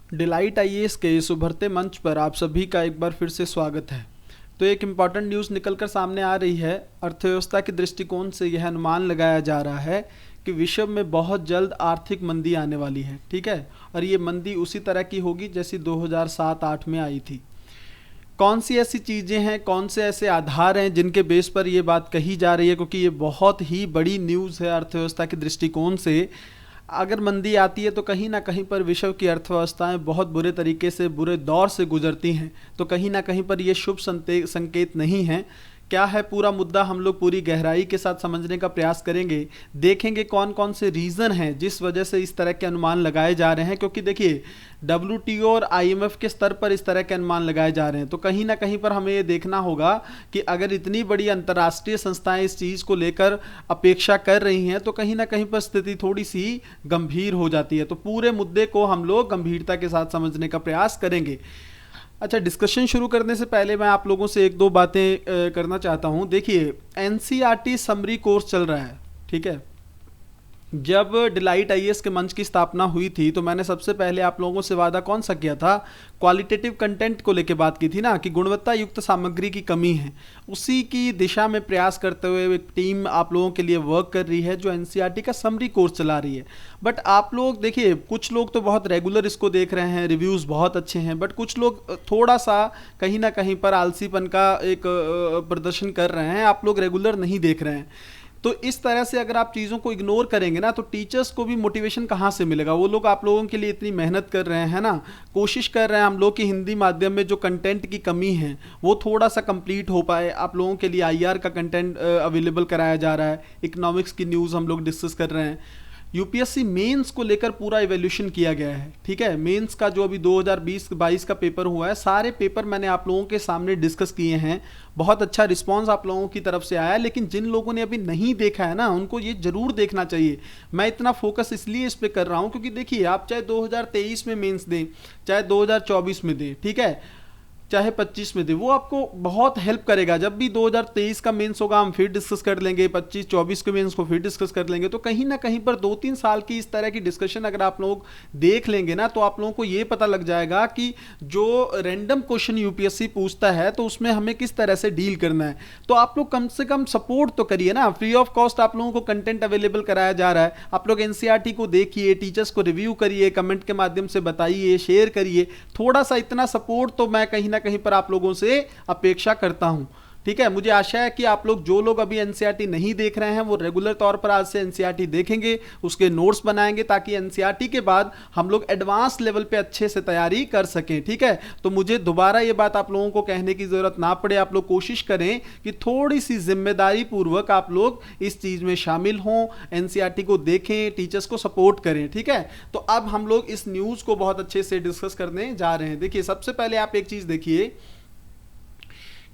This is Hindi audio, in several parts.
डिलाइट आईएएस के इस उभरते मंच पर आप सभी का एक बार फिर से स्वागत है। तो एक इम्पॉर्टेंट न्यूज़ निकलकर सामने आ रही है। अर्थव्यवस्था के दृष्टिकोण से यह अनुमान लगाया जा रहा है कि विश्व में बहुत जल्द आर्थिक मंदी आने वाली है। ठीक है, और ये मंदी उसी तरह की होगी जैसी 2007-8 में आई थी। कौन सी ऐसी चीज़ें हैं, कौन से ऐसे आधार हैं जिनके बेस पर ये बात कही जा रही है, क्योंकि ये बहुत ही बड़ी न्यूज़ है अर्थव्यवस्था के दृष्टिकोण से। अगर मंदी आती है तो कहीं ना कहीं पर विश्व की अर्थव्यवस्थाएं बहुत बुरे तरीके से, बुरे दौर से गुजरती हैं। तो कहीं ना कहीं पर ये शुभ संकेत नहीं है। क्या है पूरा मुद्दा, हम लोग पूरी गहराई के साथ समझने का प्रयास करेंगे। देखेंगे कौन कौन से रीज़न हैं जिस वजह से इस तरह के अनुमान लगाए जा रहे हैं, क्योंकि देखिए डब्ल्यूटीओ और आईएमएफ के स्तर पर इस तरह के अनुमान लगाए जा रहे हैं। तो कहीं ना कहीं पर हमें ये देखना होगा कि अगर इतनी बड़ी अंतर्राष्ट्रीय संस्थाएं इस चीज़ को लेकर अपेक्षा कर रही हैं तो कहीं ना कहीं पर स्थिति थोड़ी सी गंभीर हो जाती है। तो पूरे मुद्दे को हम लोग गंभीरता के साथ समझने का प्रयास करेंगे। अच्छा, डिस्कशन शुरू करने से पहले मैं आप लोगों से एक दो बातें करना चाहता हूं। देखिए, एनसीईआरटी समरी कोर्स चल रहा है। ठीक है, जब डिलाइट आईएएस के मंच की स्थापना हुई थी तो मैंने सबसे पहले आप लोगों से वादा कौन सा किया था? क्वालिटेटिव कंटेंट को लेकर बात की थी ना, कि गुणवत्ता युक्त सामग्री की कमी है। उसी की दिशा में प्रयास करते हुए एक टीम आप लोगों के लिए वर्क कर रही है जो एनसीईआरटी का समरी कोर्स चला रही है। बट आप लोग देखिए, कुछ लोग तो बहुत रेगुलर इसको देख रहे हैं, रिव्यूज़ बहुत अच्छे हैं, बट कुछ लोग थोड़ा सा कहीं ना कहीं पर आलसीपन का एक प्रदर्शन कर रहे हैं। आप लोग रेगुलर नहीं देख रहे हैं। तो इस तरह से अगर आप चीज़ों को इग्नोर करेंगे ना तो टीचर्स को भी मोटिवेशन कहाँ से मिलेगा? वो लोग आप लोगों के लिए इतनी मेहनत कर रहे हैं ना, कोशिश कर रहे हैं हम लोग कि हिंदी माध्यम में जो कंटेंट की कमी है वो थोड़ा सा कंप्लीट हो पाए। आप लोगों के लिए आईआर का कंटेंट अवेलेबल कराया जा रहा है, इकोनॉमिक्स की न्यूज़ हम लोग डिस्कस कर रहे हैं। यूपीएससी मेंस को लेकर पूरा इवैल्यूएशन किया गया है। ठीक है, मेंस का जो अभी 2020-22 का पेपर हुआ है, सारे पेपर मैंने आप लोगों के सामने डिस्कस किए हैं। बहुत अच्छा रिस्पांस आप लोगों की तरफ से आया है, लेकिन जिन लोगों ने अभी नहीं देखा है ना, उनको ये जरूर देखना चाहिए। मैं इतना फोकस इसलिए इस पे कर रहा हूँ क्योंकि देखिए, आप चाहे 2023 में मेंस दें, चाहे 2024 में दें, ठीक है, चाहे 25 में दे, वो आपको बहुत हेल्प करेगा। जब भी 2023 का मेंस होगा हम फिर डिस्कस कर लेंगे, 25-24 के मेंस को फिर डिस्कस कर लेंगे। तो कहीं ना कहीं पर 2-3 साल की इस तरह की डिस्कशन अगर आप लोग देख लेंगे ना तो आप लोगों को ये पता लग जाएगा कि जो रैंडम क्वेश्चन यूपीएससी पूछता है तो उसमें हमें किस तरह से डील करना है। तो आप लोग कम से कम सपोर्ट तो करिए ना। फ्री ऑफ कॉस्ट आप लोगों को कंटेंट अवेलेबल कराया जा रहा है। आप लोग एनसीईआरटी को देखिए, टीचर्स को रिव्यू करिए, कमेंट के माध्यम से बताइए, शेयर करिए। थोड़ा सा इतना सपोर्ट तो मैं कहीं ना कहीं पर आप लोगों से अपेक्षा करता हूं। ठीक है, मुझे आशा है कि आप लोग, जो लोग अभी एनसीईआरटी नहीं देख रहे हैं, वो रेगुलर तौर पर आज से एनसीईआरटी देखेंगे, उसके नोट्स बनाएंगे, ताकि एनसीईआरटी के बाद हम लोग एडवांस लेवल पे अच्छे से तैयारी कर सकें। ठीक है, तो मुझे दोबारा ये बात आप लोगों को कहने की जरूरत ना पड़े। आप लोग कोशिश करें कि थोड़ी सी जिम्मेदारी पूर्वक आप लोग इस चीज में शामिल हों, एनसीईआरटी को देखें, टीचर्स को सपोर्ट करें। ठीक है, तो अब हम लोग इस न्यूज को बहुत अच्छे से डिस्कस करने जा रहे हैं। देखिए, सबसे पहले आप एक चीज देखिए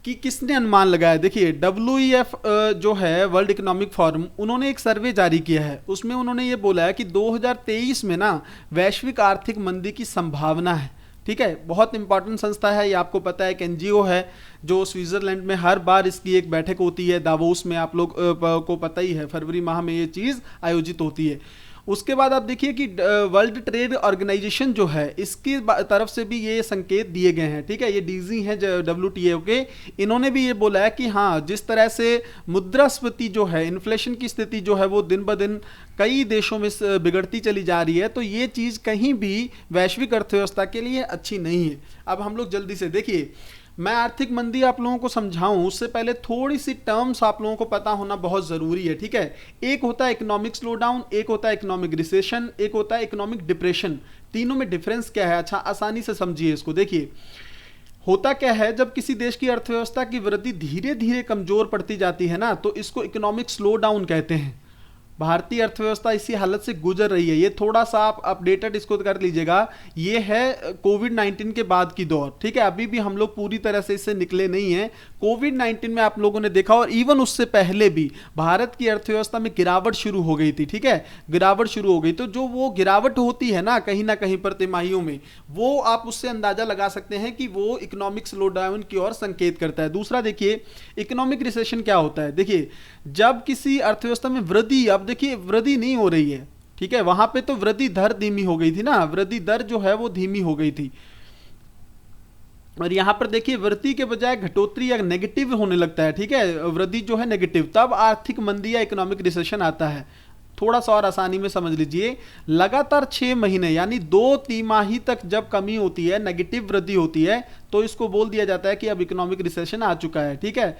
कि किसने अनुमान लगाया। देखिए, डब्ल्यूईएफ जो है, वर्ल्ड इकोनॉमिक फोरम, उन्होंने एक सर्वे जारी किया है। उसमें उन्होंने ये बोला है कि 2023 में ना वैश्विक आर्थिक मंदी की संभावना है। ठीक है, बहुत इंपॉर्टेंट संस्था है, ये आपको पता है, एक एनजीओ है जो स्विट्जरलैंड में हर बार इसकी एक बैठक होती है, दावोस में, आप लोग को पता ही है, फरवरी माह में ये चीज़ आयोजित होती है। उसके बाद आप देखिए कि वर्ल्ड ट्रेड ऑर्गेनाइजेशन जो है, इसकी तरफ से भी ये संकेत दिए गए हैं। ठीक है, ये डीजी हैं डब्ल्यूटीओ के, इन्होंने भी ये बोला है कि हाँ, जिस तरह से मुद्रास्फीति जो है, इन्फ्लेशन की स्थिति जो है, वो दिन ब दिन कई देशों में बिगड़ती चली जा रही है। तो ये चीज़ कहीं भी वैश्विक अर्थव्यवस्था के लिए अच्छी नहीं है। अब हम लोग जल्दी से देखिए, मैं आर्थिक मंदी आप लोगों को समझाऊं उससे पहले थोड़ी सी टर्म्स आप लोगों को पता होना बहुत ज़रूरी है। ठीक है, एक होता है इकोनॉमिक स्लो डाउन, एक होता है इकोनॉमिक रिसेशन, एक होता है इकोनॉमिक डिप्रेशन। तीनों में डिफरेंस क्या है? अच्छा, आसानी से समझिए इसको। देखिए, होता क्या है, जब किसी देश की अर्थव्यवस्था की वृद्धि धीरे धीरे कमजोर पड़ती जाती है ना, तो इसको इकोनॉमिक स्लो डाउन कहते हैं। भारतीय अर्थव्यवस्था इसी हालत से गुजर रही है। ये थोड़ा सा आप अपडेटेड इसको कर लीजिएगा। ये है कोविड-19 के बाद की दौर। ठीक है, अभी भी हम लोग पूरी तरह से इससे निकले नहीं हैं। कोविड-19 में आप लोगों ने देखा, और इवन उससे पहले भी भारत की अर्थव्यवस्था में गिरावट शुरू हो गई थी। ठीक है, गिरावट शुरू हो गई, तो जो वो गिरावट होती है ना कहीं पर तिमाहियों में, वो आप उससे अंदाजा लगा सकते हैं कि वो इकोनॉमिक स्लो डाउन की ओर संकेत करता है। दूसरा देखिए, इकोनॉमिक रिसेशन क्या होता है। देखिए, जब किसी अर्थव्यवस्था में वृद्धि, अब देखिए वृद्धि नहीं हो रही है, ठीक है, वहां पे तो वृद्धि दर धीमी हो गई थी ना, वृद्धि दर जो है वो धीमी हो गई थी। और यहां पर देखिए वृद्धि के बजाय घटोतरी या नेगेटिव होने लगता है, ठीक है, वृद्धि जो है नेगेटिव, तब आर्थिक मंदी या इकोनॉमिक रिसेशन आता है। थोड़ा सा और आसानी में समझ लीजिए, लगातार 6 महीने यानी 2 तिमाही तक जब कमी होती है, नेगेटिव वृद्धि होती है, तो इसको बोल दिया जाता है कि अब इकोनॉमिक रिसेशन आ चुका है। ठीक है,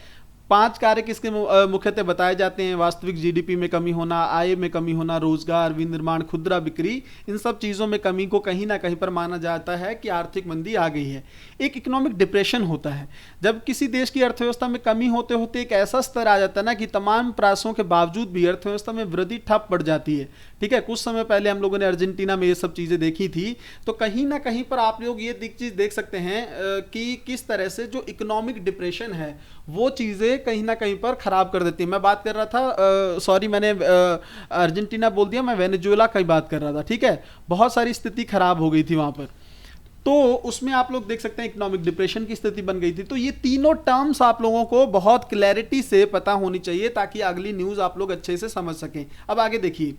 5 कारक इसके मुख्यतः बताए जाते हैं: वास्तविक जीडीपी में कमी होना, आय में कमी होना, रोजगार, विनिर्माण, खुदरा बिक्री, इन सब चीज़ों में कमी को कहीं ना कहीं पर माना जाता है कि आर्थिक मंदी आ गई है। एक इकोनॉमिक डिप्रेशन होता है, जब किसी देश की अर्थव्यवस्था में कमी होते होते एक ऐसा स्तर आ जाता है ना कि तमाम प्रयासों के बावजूद भी अर्थव्यवस्था में वृद्धि ठप पड़ जाती है। ठीक है, कुछ समय पहले हम लोगों ने अर्जेंटीना में ये सब चीज़ें देखी थी, तो कहीं ना कहीं पर आप लोग ये चीज़ देख सकते हैं कि किस तरह से जो इकोनॉमिक डिप्रेशन है वो चीज़ें कहीं ना कहीं पर खराब कर देती है। मैं बात कर रहा था, सॉरी मैंने अर्जेंटीना बोल दिया, मैं वेनेजुएला की बात कर रहा था। ठीक है, बहुत सारी स्थिति खराब हो गई थी वहाँ पर, तो उसमें आप लोग देख सकते हैं इकोनॉमिक डिप्रेशन की स्थिति बन गई थी। तो ये तीनों टर्म्स आप लोगों को बहुत क्लैरिटी से पता होनी चाहिए ताकि अगली न्यूज़ आप लोग अच्छे से समझ सकें। अब आगे देखिए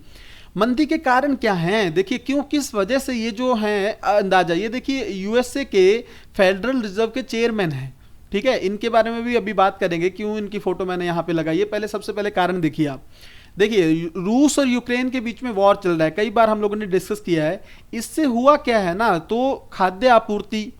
मंदी के कारण क्या हैं, देखिए क्यों किस वजह से ये जो हैं अंदाजा, ये देखिए यूएसए के फेडरल रिजर्व के चेयरमैन हैं। ठीक है, इनके बारे में भी अभी बात करेंगे, क्यों इनकी फोटो मैंने यहाँ पे लगाई है। पहले सबसे पहले कारण देखिए आप, देखिए रूस और यूक्रेन के बीच में वॉर चल रहा है, कई बार हम लोगों ने डिस्कस किया है। इससे हुआ क्या है ना, तो खाद्य आपूर्ति,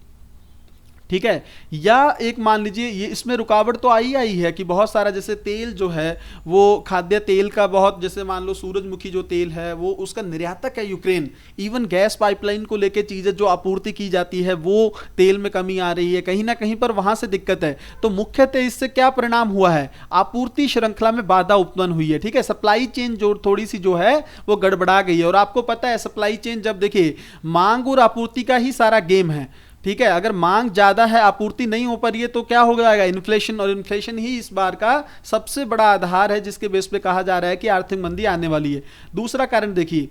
ठीक है, या एक मान लीजिए ये इसमें रुकावट तो आई है कि बहुत सारा जैसे तेल जो है वो खाद्य तेल का बहुत, जैसे मान लो सूरजमुखी जो तेल है वो उसका निर्यातक है यूक्रेन, इवन गैस पाइपलाइन को लेके चीज़ें जो आपूर्ति की जाती है वो तेल में कमी आ रही है, कहीं ना कहीं पर वहां से दिक्कत है। तो मुख्यतः इससे क्या परिणाम हुआ है, आपूर्ति श्रृंखला में बाधा उत्पन्न हुई है। ठीक है, सप्लाई चेन जो थोड़ी सी जो है वो गड़बड़ा गई है। और आपको पता है सप्लाई चेन, जब देखिए मांग और आपूर्ति का ही सारा गेम है। ठीक है, अगर मांग ज्यादा है, आपूर्ति नहीं हो पा रही है, तो क्या हो जाएगा, इन्फ्लेशन। और इन्फ्लेशन ही इस बार का सबसे बड़ा आधार है जिसके बेस पे कहा जा रहा है कि आर्थिक मंदी आने वाली है। दूसरा कारण देखिए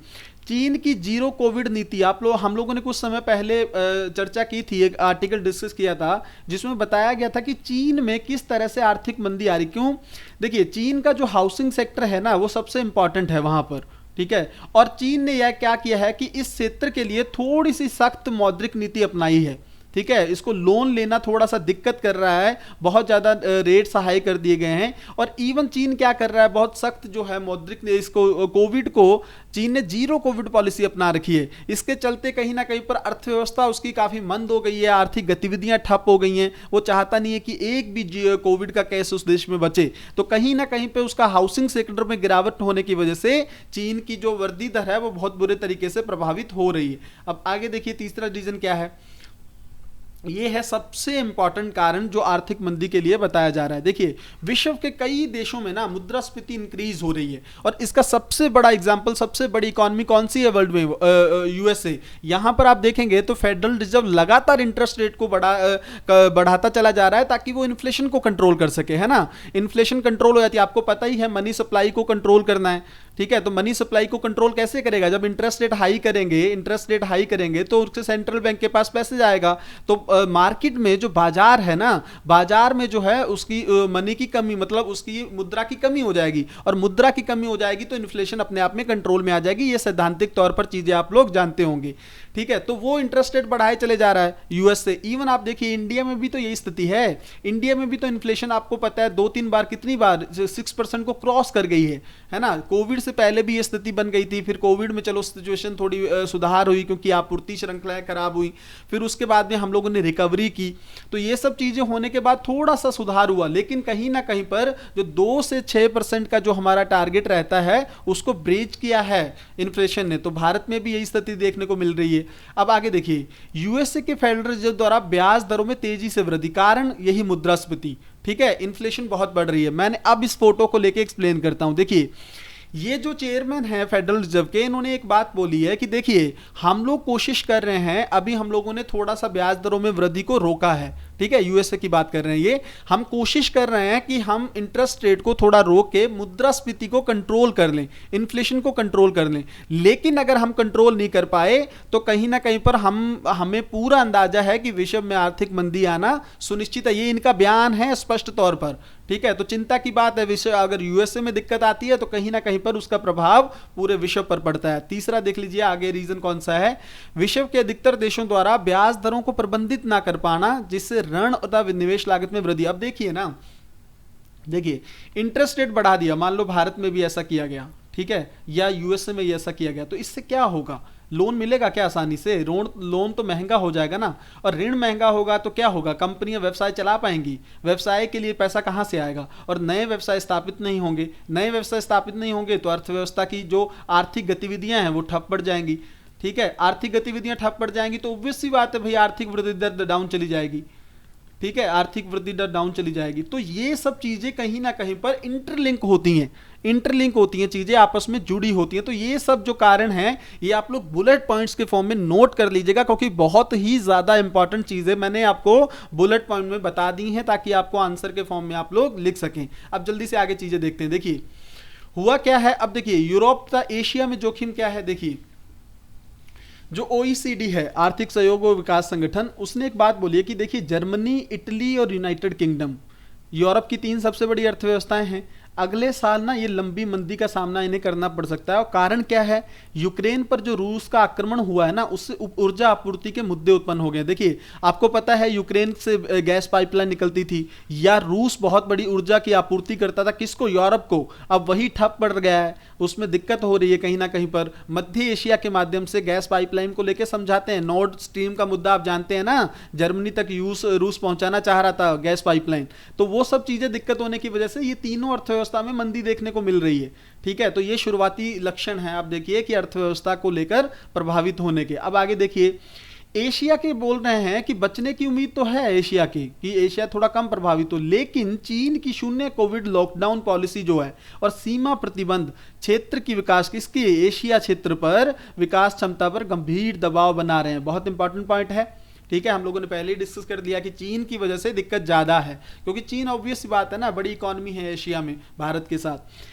चीन की जीरो कोविड नीति, हम लोगों ने कुछ समय पहले चर्चा की थी, एक आर्टिकल डिस्कस किया था जिसमें बताया गया था कि चीन में किस तरह से आर्थिक मंदी आ रही। क्यों, देखिए चीन का जो हाउसिंग सेक्टर है ना वो सबसे इंपॉर्टेंट है वहां पर। ठीक है, और चीन ने यह क्या किया है कि इस क्षेत्र के लिए थोड़ी सी सख्त मौद्रिक नीति अपनाई है। ठीक है, इसको लोन लेना थोड़ा सा दिक्कत कर रहा है, बहुत ज़्यादा रेट हाई कर दिए गए हैं। और इवन चीन क्या कर रहा है, बहुत सख्त जो है मौद्रिक इसको कोविड को चीन ने जीरो कोविड पॉलिसी अपना रखी है। इसके चलते कहीं ना कहीं पर अर्थव्यवस्था उसकी काफ़ी मंद हो गई है, आर्थिक गतिविधियां ठप हो गई हैं। वो चाहता नहीं है कि एक भी कोविड का केस उस देश में बचे, तो कहीं ना कहीं पे उसका हाउसिंग सेक्टर में गिरावट होने की वजह से चीन की जो वृद्धि दर है वो बहुत बुरे तरीके से प्रभावित हो रही है। अब आगे देखिए तीसरा रीजन क्या है, ये है सबसे इंपॉर्टेंट कारण जो आर्थिक मंदी के लिए बताया जा रहा है। देखिए विश्व के कई देशों में ना मुद्रास्फीति इंक्रीज हो रही है, और इसका सबसे बड़ा एग्जांपल, सबसे बड़ी इकोनॉमी कौन सी है वर्ल्ड में, यूएसए। यहां पर आप देखेंगे तो फेडरल रिजर्व लगातार इंटरेस्ट रेट को बढ़ाता चला जा रहा है ताकि वो इन्फ्लेशन को कंट्रोल कर सके, है ना। इन्फ्लेशन कंट्रोल हो जाती है, आपको पता ही है मनी सप्लाई को कंट्रोल करना है। ठीक है, तो मनी सप्लाई को कंट्रोल कैसे करेगा, जब इंटरेस्ट रेट हाई करेंगे तो उससे सेंट्रल बैंक के पास पैसे जाएगा। तो मार्केट में जो बाजार है ना, बाजार में जो है उसकी मनी की कमी, मतलब उसकी मुद्रा की कमी हो जाएगी, और मुद्रा की कमी हो जाएगी तो इन्फ्लेशन अपने आप में कंट्रोल में आ जाएगी। ये सैद्धांतिक तौर पर चीजें आप लोग जानते होंगे। ठीक है, तो वो इंटरेस्ट रेट बढ़ाए चले जा रहा है यूएस से। इवन आप देखिए इंडिया में भी तो यही स्थिति है, इंडिया में भी तो इन्फ्लेशन आपको पता है 2-3 बार, कितनी बार 6% को क्रॉस कर गई है ना। कोविड से पहले भी ये स्थिति बन गई थी, फिर कोविड में चलो सिचुएशन थोड़ी सुधार हुई क्योंकि आपूर्ति श्रृंखलाएं खराब हुई, फिर उसके बाद में हम लोगों ने रिकवरी की। तो ये सब चीजें होने के बाद थोड़ा सा सुधार हुआ, लेकिन कहीं ना कहीं पर जो 2 से 6% का जो हमारा टारगेट रहता है उसको ब्रीच किया है इन्फ्लेशन ने। तो भारत में भी यही स्थिति देखने को मिल रही है। अब आगे देखिए यूएसए के फेडरल रिजर्व द्वारा ब्याज दरों में तेजी से वृद्धि, कारण यही मुद्रास्फीति। ठीक है, इन्फ्लेशन बहुत बढ़ रही है। मैंने अब इस फोटो को लेके एक्सप्लेन करता हूं। देखिए ये जो चेयरमैन है फेडरल रिजर्व के, इन्होंने एक बात बोली है कि देखिए हम लोग कोशिश कर रहे हैं, अभी हम लोगों ने थोड़ा सा ब्याज दरों में वृद्धि को रोका है। ठीक है, यूएसए की बात कर रहे हैं। ये हम कोशिश कर रहे हैं कि हम इंटरेस्ट रेट को थोड़ा रोक के मुद्रास्फीति को कंट्रोल कर लें, इन्फ्लेशन को कंट्रोल कर लें। लेकिन अगर हम कंट्रोल नहीं कर पाए तो कहीं ना कहीं पर हमें पूरा अंदाजा है कि विश्व में आर्थिक मंदी आना सुनिश्चित है। ये इनका बयान है स्पष्ट तौर पर, ठीक है। तो चिंता की बात है, विश्व अगर यूएसए में दिक्कत आती है तो कहीं ना कहीं पर उसका प्रभाव पूरे विश्व पर पड़ता है। तीसरा देख लीजिए आगे रीजन कौन सा है, विश्व के अधिकतर देशों द्वारा ब्याज दरों को प्रबंधित ना कर पाना, जिससे ऋण तथा निवेश लागत में वृद्धि। अब देखिए ना, देखिए इंटरेस्ट रेट बढ़ा दिया, मान लो भारत में भी ऐसा किया गया, ठीक है, या यूएसए में ऐसा किया गया, तो इससे क्या होगा, लोन मिलेगा क्या आसानी से? लोन तो महंगा हो जाएगा ना, और ऋण महंगा होगा तो क्या होगा, कंपनियां व्यवसाय चला पाएंगी, व्यवसाय के लिए पैसा कहां से आएगा, और नए व्यवसाय स्थापित नहीं होंगे। नए व्यवसाय स्थापित नहीं होंगे तो अर्थव्यवस्था की जो आर्थिक गतिविधियां हैं वो ठप पड़ जाएंगी, ठीक है। आर्थिक गतिविधियां ठप पड़ जाएंगी तो ऑब्वियस सी बात है भाई, आर्थिक वृद्धि दर डाउन चली जाएगी, ठीक है, आर्थिक वृद्धि दर डाउन चली जाएगी। तो ये सब चीजें कहीं ना कहीं पर इंटरलिंक होती हैं, इंटरलिंक होती हैं, चीजें आपस में जुड़ी होती हैं। तो ये सब जो कारण हैं ये आप लोग बुलेट पॉइंट्स के फॉर्म में नोट कर लीजिएगा, क्योंकि बहुत ही ज्यादा इंपॉर्टेंट चीजें मैंने आपको बुलेट पॉइंट में बता दी हैं ताकि आपको आंसर के फॉर्म में आप लोग लिख सकें। अब जल्दी से आगे चीजें देखते हैं। देखिए हुआ क्या है, अब देखिए यूरोप तथा एशिया में जोखिम क्या है। देखिए जो ओईसीडी है, आर्थिक सहयोग और विकास संगठन, उसने एक बात बोली है कि देखिए जर्मनी, इटली और यूनाइटेड किंगडम यूरोप की 3 सबसे बड़ी अर्थव्यवस्थाएं हैं। अगले साल ना ये लंबी मंदी का सामना इन्हें करना पड़ सकता है। और कारण क्या है, यूक्रेन पर जो रूस का आक्रमण हुआ है ना, उससे ऊर्जा आपूर्ति के मुद्दे उत्पन्न हो गए। देखिए आपको पता है यूक्रेन से गैस पाइपलाइन निकलती थी, या रूस बहुत बड़ी ऊर्जा की आपूर्ति करता था किसको, यूरोप को। अब वही ठप पड़ गया है, उसमें दिक्कत हो रही है कहीं ना कहीं पर। मध्य एशिया के माध्यम से गैस पाइपलाइन को लेकर समझाते हैं, नॉर्ड स्ट्रीम का मुद्दा आप जानते हैं ना, जर्मनी तक रूस पहुंचाना चाह रहा था गैस पाइपलाइन। तो वो सब चीजें दिक्कत होने की वजह से ये तीनों अर्थव्यवस्था में मंदी देखने को मिल रही है, ठीक है। तो ये शुरुआती लक्षण है, आप देखिए कि अर्थव्यवस्था को लेकर प्रभावित होने के। अब आगे देखिए, एशिया के बोल रहे हैं कि बचने की उम्मीद तो है एशिया की, कि एशिया थोड़ा कम प्रभावित हो, लेकिन चीन की शून्य कोविड लॉकडाउन पॉलिसी जो है और सीमा प्रतिबंध क्षेत्र की विकास की, इसकी एशिया क्षेत्र पर विकास क्षमता पर गंभीर दबाव बना रहे हैं। बहुत इंपॉर्टेंट पॉइंट है, ठीक है। हम लोगों ने पहले ही डिस्कस कर दिया कि चीन की वजह से दिक्कत ज्यादा है, क्योंकि चीन ऑब्वियस बात है ना, बड़ी इकोनॉमी है एशिया में भारत के साथ।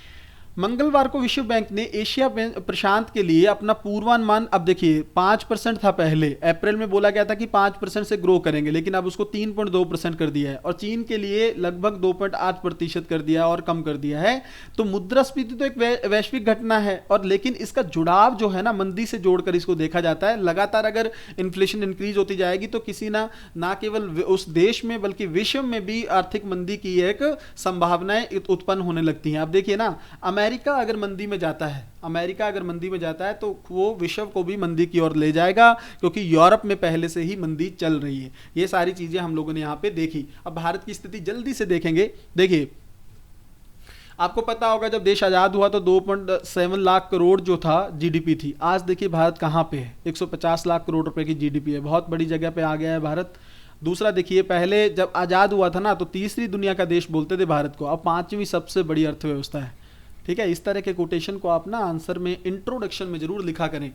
मंगलवार को विश्व बैंक ने एशिया प्रशांत के लिए अपना पूर्वानुमान, अब देखिए 5% था पहले, अप्रैल में बोला गया था कि 5% से ग्रो करेंगे, लेकिन अब उसको 3.2% कर दिया है, और चीन के लिए लगभग 2.8% कर दिया और कम कर दिया है। तो मुद्रास्फीति तो एक वैश्विक घटना है, और लेकिन इसका जुड़ाव जो है ना मंदी से जोड़कर इसको देखा जाता है। लगातार अगर इन्फ्लेशन इंक्रीज होती जाएगी तो किसी ना केवल उस देश में बल्कि विश्व में भी आर्थिक मंदी की एक संभावनाएं उत्पन्न होने लगती हैं। अब देखिए ना, अमेरिका अगर मंदी में जाता है, अमेरिका अगर मंदी में जाता है तो वो विश्व को भी मंदी की ओर ले जाएगा, क्योंकि यूरोप में पहले से ही मंदी चल रही है। ये सारी चीजें हम लोगों ने यहां पे देखी। अब भारत की स्थिति जल्दी से देखेंगे। देखिए आपको पता होगा जब देश आजाद हुआ तो 2.7 लाख करोड़ जो था जीडीपी थी। आज देखिए भारत कहां पे है, 150 लाख करोड़ रुपए की जीडीपी है, बहुत बड़ी जगह पे आ गया है भारत। दूसरा देखिए, पहले जब आजाद हुआ था ना तो तीसरी दुनिया का देश बोलते थे भारत को, अब 5वीं सबसे बड़ी अर्थव्यवस्था है, ठीक है। इस तरह के कोटेशन को आप ना आंसर में इंट्रोडक्शन में जरूर लिखा करें,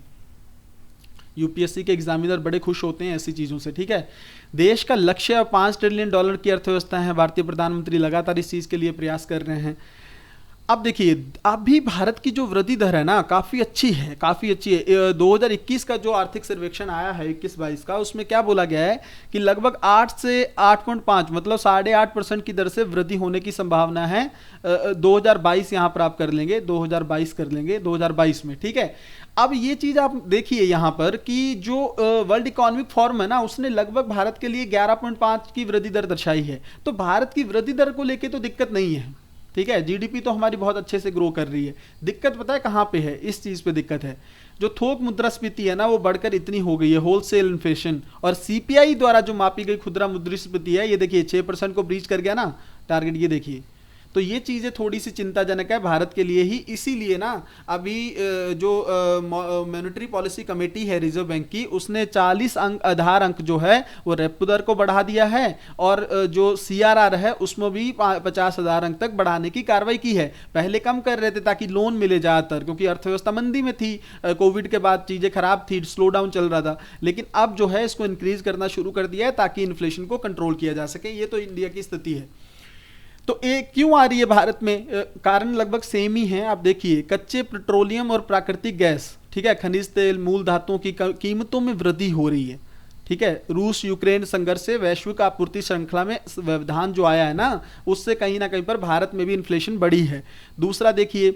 यूपीएससी के एग्जामिनर बड़े खुश होते हैं ऐसी चीजों से, ठीक है। देश का लक्ष्य 5 ट्रिलियन डॉलर की अर्थव्यवस्था है, भारतीय प्रधानमंत्री लगातार इस चीज के लिए प्रयास कर रहे हैं। अब देखिए अभी भारत की जो वृद्धि दर है ना काफी अच्छी है, काफी अच्छी है। 2021 का जो आर्थिक सर्वेक्षण आया है 21-22 का, उसमें क्या बोला गया है कि लगभग 8 से 8.5 मतलब 8.5% की दर से वृद्धि होने की संभावना है। 2022 यहाँ पर आप कर लेंगे, 2022 कर लेंगे 2022 में, ठीक है। अब ये चीज आप देखिए यहाँ पर कि जो वर्ल्ड इकोनॉमिक फोरम है ना, उसने लगभग भारत के लिए 11.5 की वृद्धि दर दर्शाई है। तो भारत की वृद्धि दर को लेके तो दिक्कत नहीं है, ठीक है। जीडीपी तो हमारी बहुत अच्छे से ग्रो कर रही है। दिक्कत पता है कहां पे है, इस चीज पे दिक्कत है, जो थोक मुद्रास्फीति है ना वो बढ़कर इतनी हो गई है, होलसेल इन्फ्लेशन। और सीपीआई द्वारा जो मापी गई खुदरा मुद्रास्फीति है, ये देखिए 6% को ब्रीच कर गया ना टारगेट, ये देखिए तो ये चीज़ें थोड़ी सी चिंताजनक है भारत के लिए ही। इसीलिए ना अभी जो मॉनेटरी पॉलिसी कमेटी है रिजर्व बैंक की, उसने 40 अंक आधार अंक जो है वो रेपो दर को बढ़ा दिया है, और जो CRR है उसमें भी 50,000 अंक तक बढ़ाने की कार्रवाई की है। पहले कम कर रहे थे ताकि लोन मिले ज़्यादातर, क्योंकि अर्थव्यवस्था मंदी में थी, कोविड के बाद चीज़ें खराब थी, स्लो डाउन चल रहा था। लेकिन अब जो है इसको इंक्रीज करना शुरू कर दिया है ताकि इन्फ्लेशन को कंट्रोल किया जा सके। ये तो इंडिया की स्थिति है। तो एक क्यों आ रही है भारत में? कारण लगभग सेम ही है। आप देखिए, कच्चे पेट्रोलियम और प्राकृतिक गैस, ठीक है, खनिज तेल, मूल धातुओं की कीमतों में वृद्धि हो रही है। ठीक है, रूस यूक्रेन संघर्ष से वैश्विक आपूर्ति श्रृंखला में व्यवधान जो आया है ना, उससे कहीं ना कहीं पर भारत में भी इन्फ्लेशन बढ़ी है। दूसरा देखिए,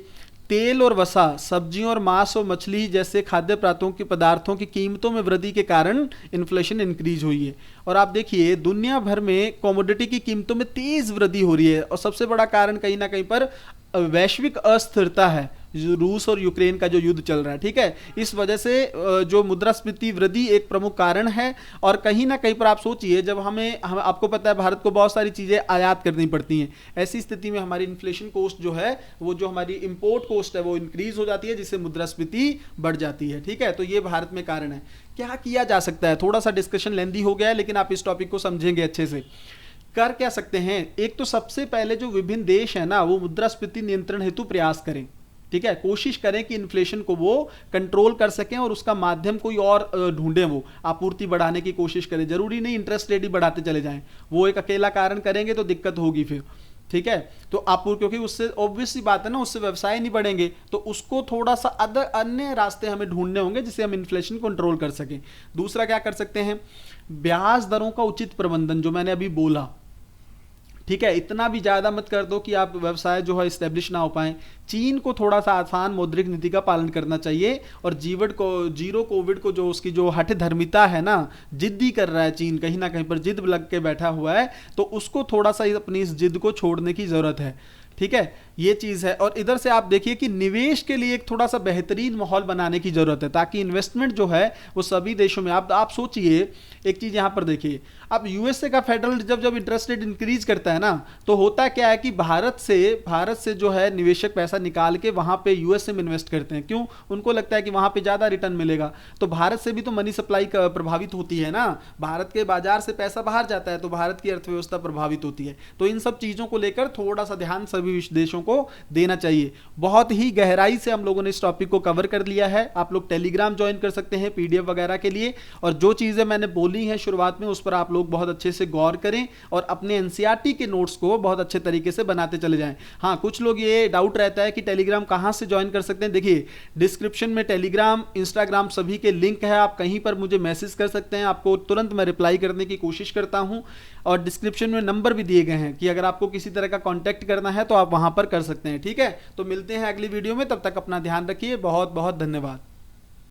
तेल और वसा, सब्जियों और मांस और मछली जैसे खाद्य पदार्थों की कीमतों में वृद्धि के कारण इन्फ्लेशन इंक्रीज हुई है। और आप देखिए, दुनिया भर में कमोडिटी की कीमतों में तेज वृद्धि हो रही है, और सबसे बड़ा कारण कहीं ना कहीं पर वैश्विक अस्थिरता है, जो रूस और यूक्रेन का जो युद्ध चल रहा है। ठीक है, इस वजह से जो मुद्रास्फीति वृद्धि एक प्रमुख कारण है। और कहीं ना कहीं पर आप सोचिए, जब हम आपको पता है भारत को बहुत सारी चीज़ें आयात करनी पड़ती हैं, ऐसी स्थिति में हमारी इन्फ्लेशन कॉस्ट जो है, वो जो हमारी इंपोर्ट कॉस्ट है वो इंक्रीज हो जाती है, जिससे मुद्रास्फीति बढ़ जाती है। ठीक है, तो ये भारत में कारण है। क्या किया जा सकता है? थोड़ा सा डिस्कशन लेंदी हो गया है, लेकिन आप इस टॉपिक को समझेंगे अच्छे से। कर क्या सकते हैं? एक तो सबसे पहले जो विभिन्न देश है ना, वो मुद्रास्फीति नियंत्रण हेतु प्रयास करें। ठीक है, कोशिश करें कि इन्फ्लेशन को वो कंट्रोल कर सकें, और उसका माध्यम कोई और ढूंढें, वो आपूर्ति बढ़ाने की कोशिश करें। जरूरी नहीं इंटरेस्ट रेट ही बढ़ाते चले जाएं, वो एक अकेला कारण करेंगे तो दिक्कत होगी फिर। ठीक है, तो आपूर्ति, क्योंकि उससे ऑब्वियस सी बात है ना, उससे व्यवसाय नहीं बढ़ेंगे, तो उसको थोड़ा सा अन्य रास्ते हमें ढूंढने होंगे जिससे हम इन्फ्लेशन कंट्रोल कर सकें। दूसरा क्या कर सकते हैं? ब्याज दरों का उचित प्रबंधन, जो मैंने अभी बोला। ठीक है, इतना भी ज्यादा मत कर दो कि आप व्यवसाय जो है इस्टेब्लिश ना हो पाए। चीन को थोड़ा सा आसान मौद्रिक नीति का पालन करना चाहिए, और जीरो कोविड को जो उसकी जो हठ धर्मिता है ना, जिद्दी कर रहा है चीन, कहीं ना कहीं पर जिद लग के बैठा हुआ है, तो उसको थोड़ा सा अपनी इस जिद को छोड़ने की जरूरत है। ठीक है, ये चीज़ है। और इधर से आप देखिए कि निवेश के लिए एक थोड़ा सा बेहतरीन माहौल बनाने की जरूरत है, ताकि इन्वेस्टमेंट जो है वो सभी देशों में। आप सोचिए, एक चीज़ यहाँ पर देखिए, अब यूएसए का फेडरल रिजर्व जब इंटरेस्ट रेट इंक्रीज करता है ना, तो होता क्या है कि भारत से जो है निवेशक पैसा निकाल के वहाँ पे यूएसए में इन्वेस्ट करते हैं। क्यों? उनको लगता है कि वहाँ पे ज़्यादा रिटर्न मिलेगा। तो भारत से भी तो मनी सप्लाई प्रभावित होती है ना, भारत के बाजार से पैसा बाहर जाता है, तो भारत की अर्थव्यवस्था प्रभावित होती है। तो इन सब चीज़ों को लेकर थोड़ा सा ध्यान सभी देशों को देना चाहिए। बहुत ही गहराई से हम लोगों ने इस टॉपिक को कवर कर लिया है। आप लोग टेलीग्राम ज्वाइन कर सकते हैं पीडीएफ वगैरह के लिए, और जो चीज़ें मैंने बोली हैं शुरुआत में, उस पर आप लोग बहुत अच्छे से गौर करें, और अपने एनसीईआरटी के नोट्स को बहुत अच्छे तरीके से बनाते चले जाएं। हाँ, कुछ लोग ये डाउट रहता है कि टेलीग्राम कहाँ से ज्वाइन कर सकते हैं। देखिए, डिस्क्रिप्शन में टेलीग्राम, इंस्टाग्राम सभी के लिंक है। आप कहीं पर मुझे मैसेज कर सकते हैं, आपको तुरंत मैं रिप्लाई करने की कोशिश करता हूँ। और डिस्क्रिप्शन में नंबर भी दिए गए हैं कि अगर आपको किसी तरह का कॉन्टैक्ट करना है तो आप वहाँ पर कर सकते हैं। ठीक है, तो मिलते हैं अगली वीडियो में, तब तक अपना ध्यान रखिए। बहुत बहुत धन्यवाद।